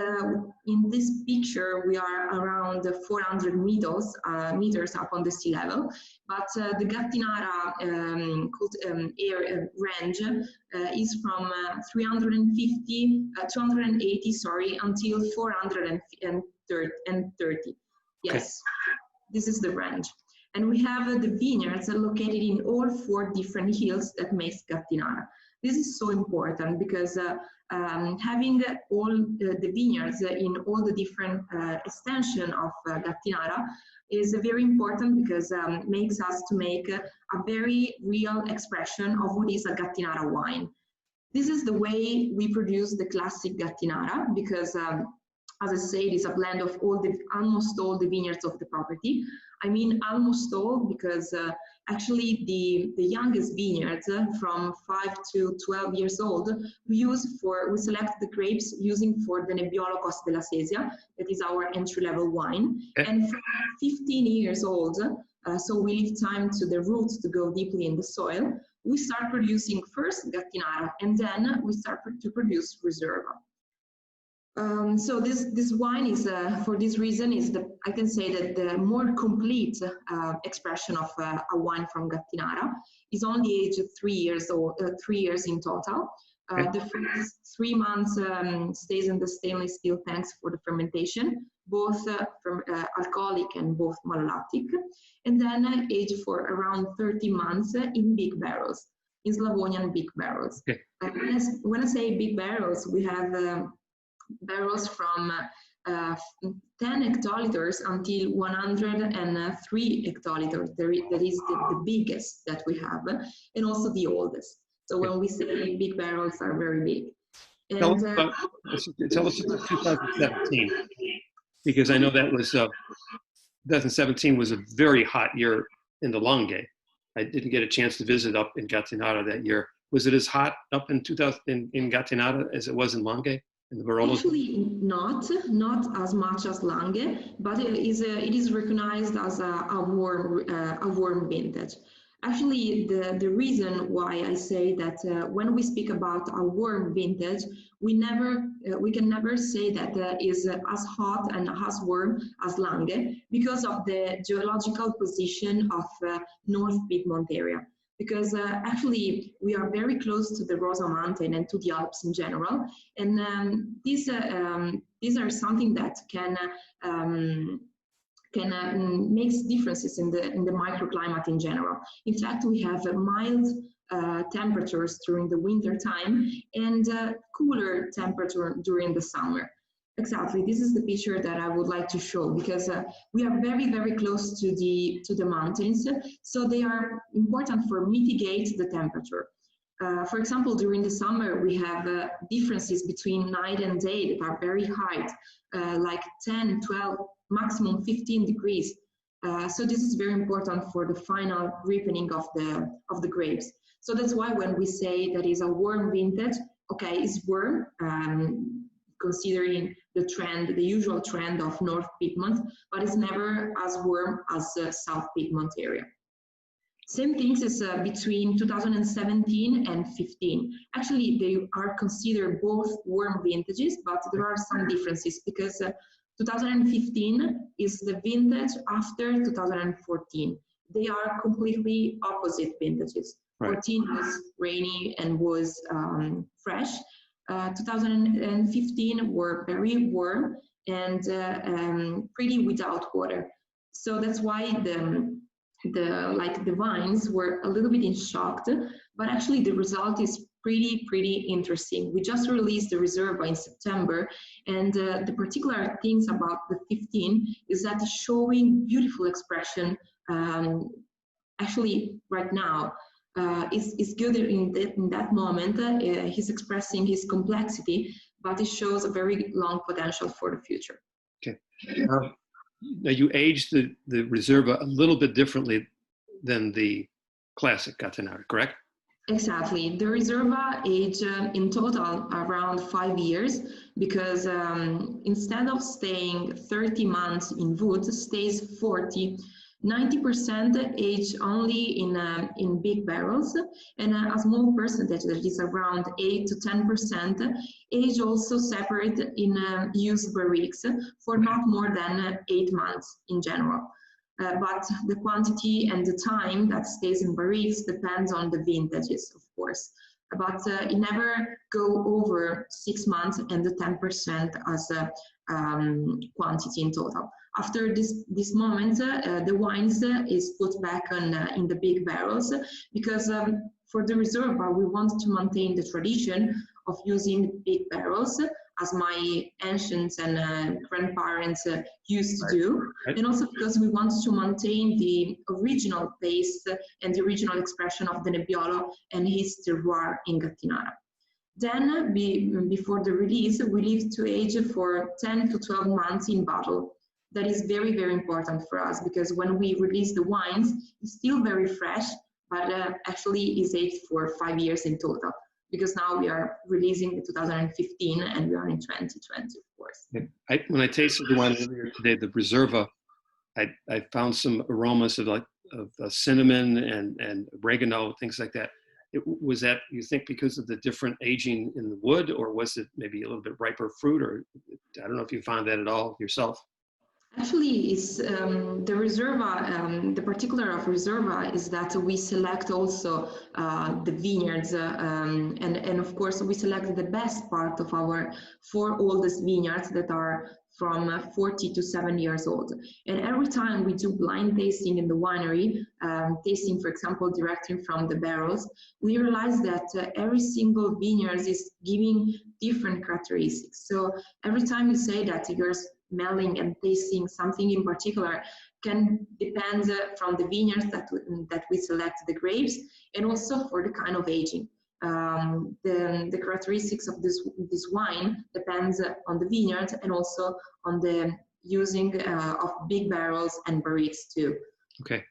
in this picture, we are around 400 meters up on the sea level, but the Gattinara range is from 280, until 430. Yes, this is the range. And we have the vineyards located in all 4 different hills that makes Gattinara. This is so important because having all the vineyards in all the different extension of Gattinara is very important because makes us to make a very real expression of what is a Gattinara wine. This is the way we produce the classic Gattinara because as I said, it's a blend of almost all the vineyards of the property. I mean almost all because actually the youngest vineyards from 5 to 12 years old, we select the grapes using for the Nebbiolo Costa della Sesia, that is our entry-level wine. And from 15 years old, so we leave time to the roots to go deeply in the soil, we start producing first Gattinara, and then we start to produce Reserva. So this wine is, for this reason, I can say that the more complete expression of a wine from Gattinara is only aged 3 years old, 3 years in total. The first 3 months stays in the stainless steel tanks for the fermentation, both alcoholic and both malolactic, and then aged for around 30 months in big barrels, in Slavonian big barrels. When I say big barrels, we have barrels from 10 hectoliters until 103 hectoliters. That is the biggest that we have, and also the oldest. So when we say big barrels are very big. And, tell us about 2017, because I know that was 2017 was a very hot year in the Langhe. I didn't get a chance to visit up in Gattinara that year. Was it as hot up in Gattinara as it was in Langhe? And the Barolo? Actually, not as much as Langhe, but it is recognized as a warm vintage. Actually, the reason why I say that when we speak about a warm vintage, we can never say that is as hot and as warm as Langhe because of the geological position of North Piedmont area. Because actually we are very close to the Rosa Mountain and to the Alps in general, and these are something that can makes differences in the microclimate in general. In fact, we have mild temperatures during the winter time and cooler temperature during the summer. Exactly, this is the picture that I would like to show because we are very, very close to the mountains, so they are important for mitigate the temperature. For example, during the summer, we have differences between night and day that are very high, like 10, 12, maximum 15 degrees. So this is very important for the final ripening of the grapes. So that's why when we say that is a warm vintage, okay, it's warm, considering the usual trend of North Piedmont, but it's never as warm as South Piedmont area. Same things is between 2017 and 15. Actually, they are considered both warm vintages, but there are some differences because 2015 is the vintage after 2014. They are completely opposite vintages. Right. 14 was rainy and was fresh. 2015 were very warm and pretty without water. So that's why the vines were a little bit in shock, but actually the result is pretty interesting. We just released the Reserva in September, and the particular things about the 15 is that it's showing beautiful expression. Actually, right now, is good in that moment. He's expressing his complexity, but it shows a very long potential for the future. Okay. Now you aged the Reserva a little bit differently than the classic Gattinara, correct? Exactly. The Reserva aged in total around 5 years because instead of staying 30 months in wood, stays 40. 90% age only in big barrels, and a small percentage, that is around 8 to 10%, age also separate in used barriques for not more than 8 months in general. But the quantity and the time that stays in barriques depends on the vintages, of course. But it never go over 6 months and the 10% as a quantity in total. After this moment, the wines is put back on in the big barrels because for the Reserva, we want to maintain the tradition of using big barrels as my ancients and grandparents used to do, and also because we want to maintain the original taste and the original expression of the Nebbiolo and his terroir in Gattinara. Then, before the release, we leave to age for 10 to 12 months in bottle. That is very, very important for us because when we release the wines, it's still very fresh, but actually is aged for 5 years in total. Because now we are releasing the 2015 and we are in 2020, of course. When I tasted the wine earlier today, the Reserva, I found some aromas of cinnamon and oregano, things like that. Was that, you think, because of the different aging in the wood, or was it maybe a little bit riper fruit, or I don't know if you found that at all yourself? Actually, it's the Reserva, the particular of Reserva is that we select also the vineyards and of course we select the best part of our 4 oldest vineyards that are from 40 to 7 years old. And every time we do blind tasting in the winery, tasting, for example, directly from the barrels, we realize that every single vineyard is giving different characteristics. So every time you say that you're smelling and tasting something in particular can depend from the vineyards that we select the grapes, and also for the kind of aging. The characteristics of this wine depends on the vineyard and also on the using of big barrels and barriques too. Okay.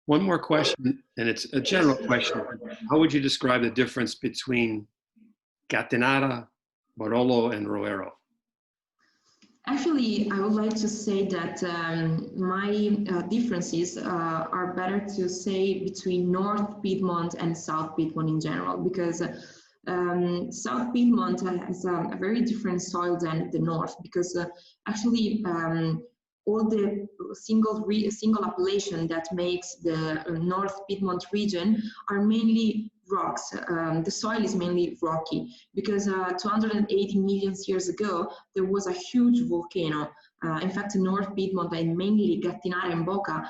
One more question, and it's a general question. How would you describe the difference between Gattinara, Barolo and Roero? Actually, I would like to say that my differences are better to say between North Piedmont and South Piedmont in general, because South Piedmont has a very different soil than the North, because actually all the single appellation that makes the North Piedmont region are mainly rocks. The soil is mainly rocky because 280 million years ago there was a huge volcano. In fact, North Piedmont and mainly Gattinara and Boca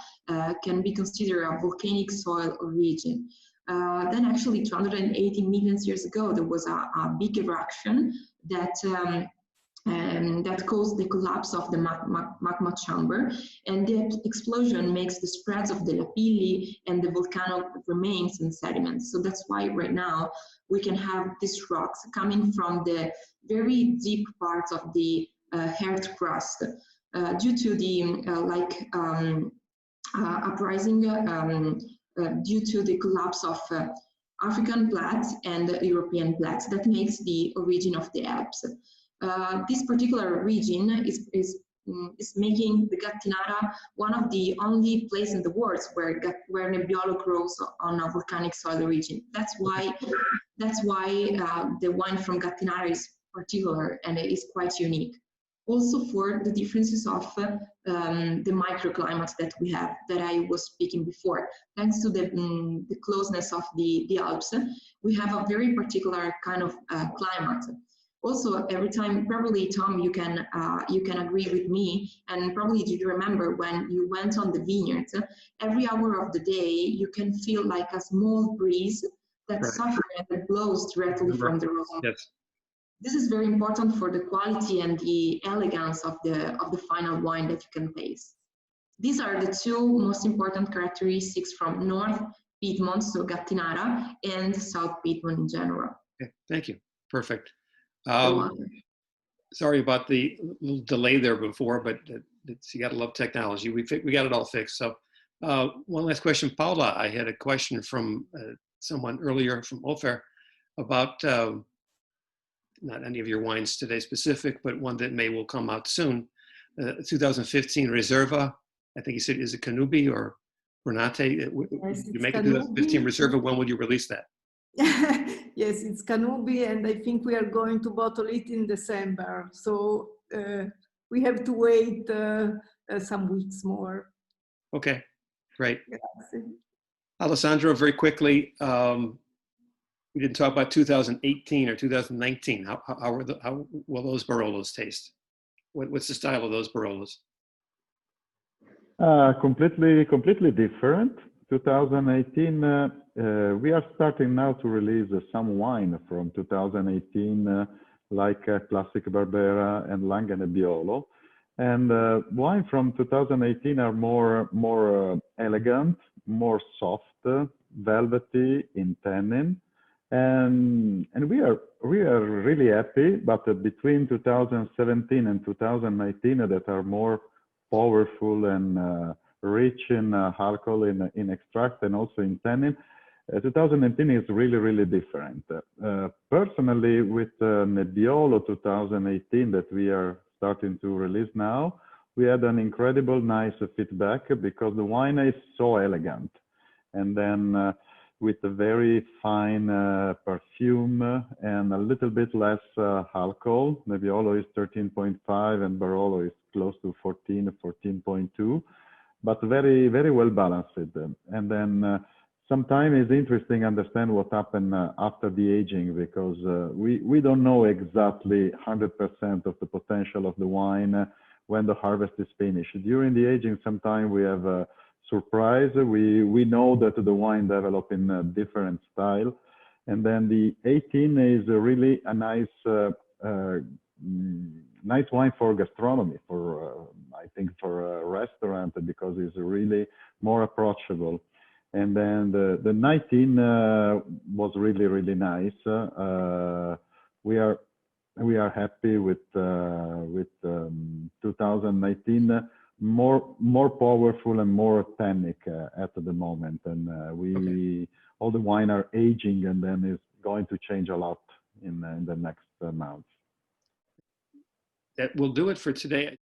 can be considered a volcanic soil region. Then actually 280 million years ago there was a big eruption that that caused the collapse of the magma chamber, and the explosion makes the spreads of the lapilli and the volcanic remains and sediments. So that's why right now we can have these rocks coming from the very deep parts of the earth crust due to the uprising due to the collapse of African plates and European plates that makes the origin of the Alps. This particular region is making the Gattinara one of the only places in the world where Nebbiolo grows on a volcanic soil region. That's why the wine from Gattinara is particular and it is quite unique. Also for the differences of the microclimates that we have, that I was speaking before. Thanks to the closeness of the Alps, we have a very particular kind of climate. Also, every time, probably Tom, you can agree with me, and probably you remember when you went on the vineyards, every hour of the day you can feel like a small breeze that suffers and that blows directly from the rose. Yes. This is very important for the quality and the elegance of the final wine that you can taste. These are the two most important characteristics from North Piedmont, so Gattinara, and South Piedmont in general. Okay, thank you. Perfect. Sorry about the little delay there before, but you got to love technology. We got it all fixed. So one last question, Paula. I had a question from someone earlier from Ofer about not any of your wines today specific, but one that will come out soon. 2015 Reserva. I think he said, is it Canubi or Brunate? Yes, you make it 2015 Reserva. When will you release that? Yes, it's Canubi, and I think we are going to bottle it in December. So we have to wait some weeks more. Okay, great. Grazie. Alessandro, very quickly, we didn't talk about 2018 or 2019. How will those Barolos taste? What's the style of those Barolos? Completely different. 2018, we are starting now to release some wine from 2018, like Classic Barbera and Langhe Nebbiolo. And wine from 2018 are more elegant, more soft, velvety in tannin. And we are really happy, but between 2017 and 2019 that are more powerful and rich in alcohol, in extract, and also in tannin. 2019 is really different. Personally, with Nebbiolo 2018 that we are starting to release now, we had an incredible nice feedback because the wine is so elegant, and then with a very fine perfume and a little bit less alcohol. Nebbiolo is 13.5 and Barolo is close to 14.2. But very well balanced. And then sometimes it's interesting to understand what happened after the aging, because we don't know exactly 100% of the potential of the wine when the harvest is finished. During the aging, sometimes we have a surprise. We know that the wine develops in a different style. And then the 18 is really a nice wine for gastronomy, I think for a restaurant, because it's really more approachable. And then the 19 was really nice. We are happy with 2019, more powerful and more tannic at the moment. And all the wine are aging, and then it's going to change a lot in the next months. that will do it for today.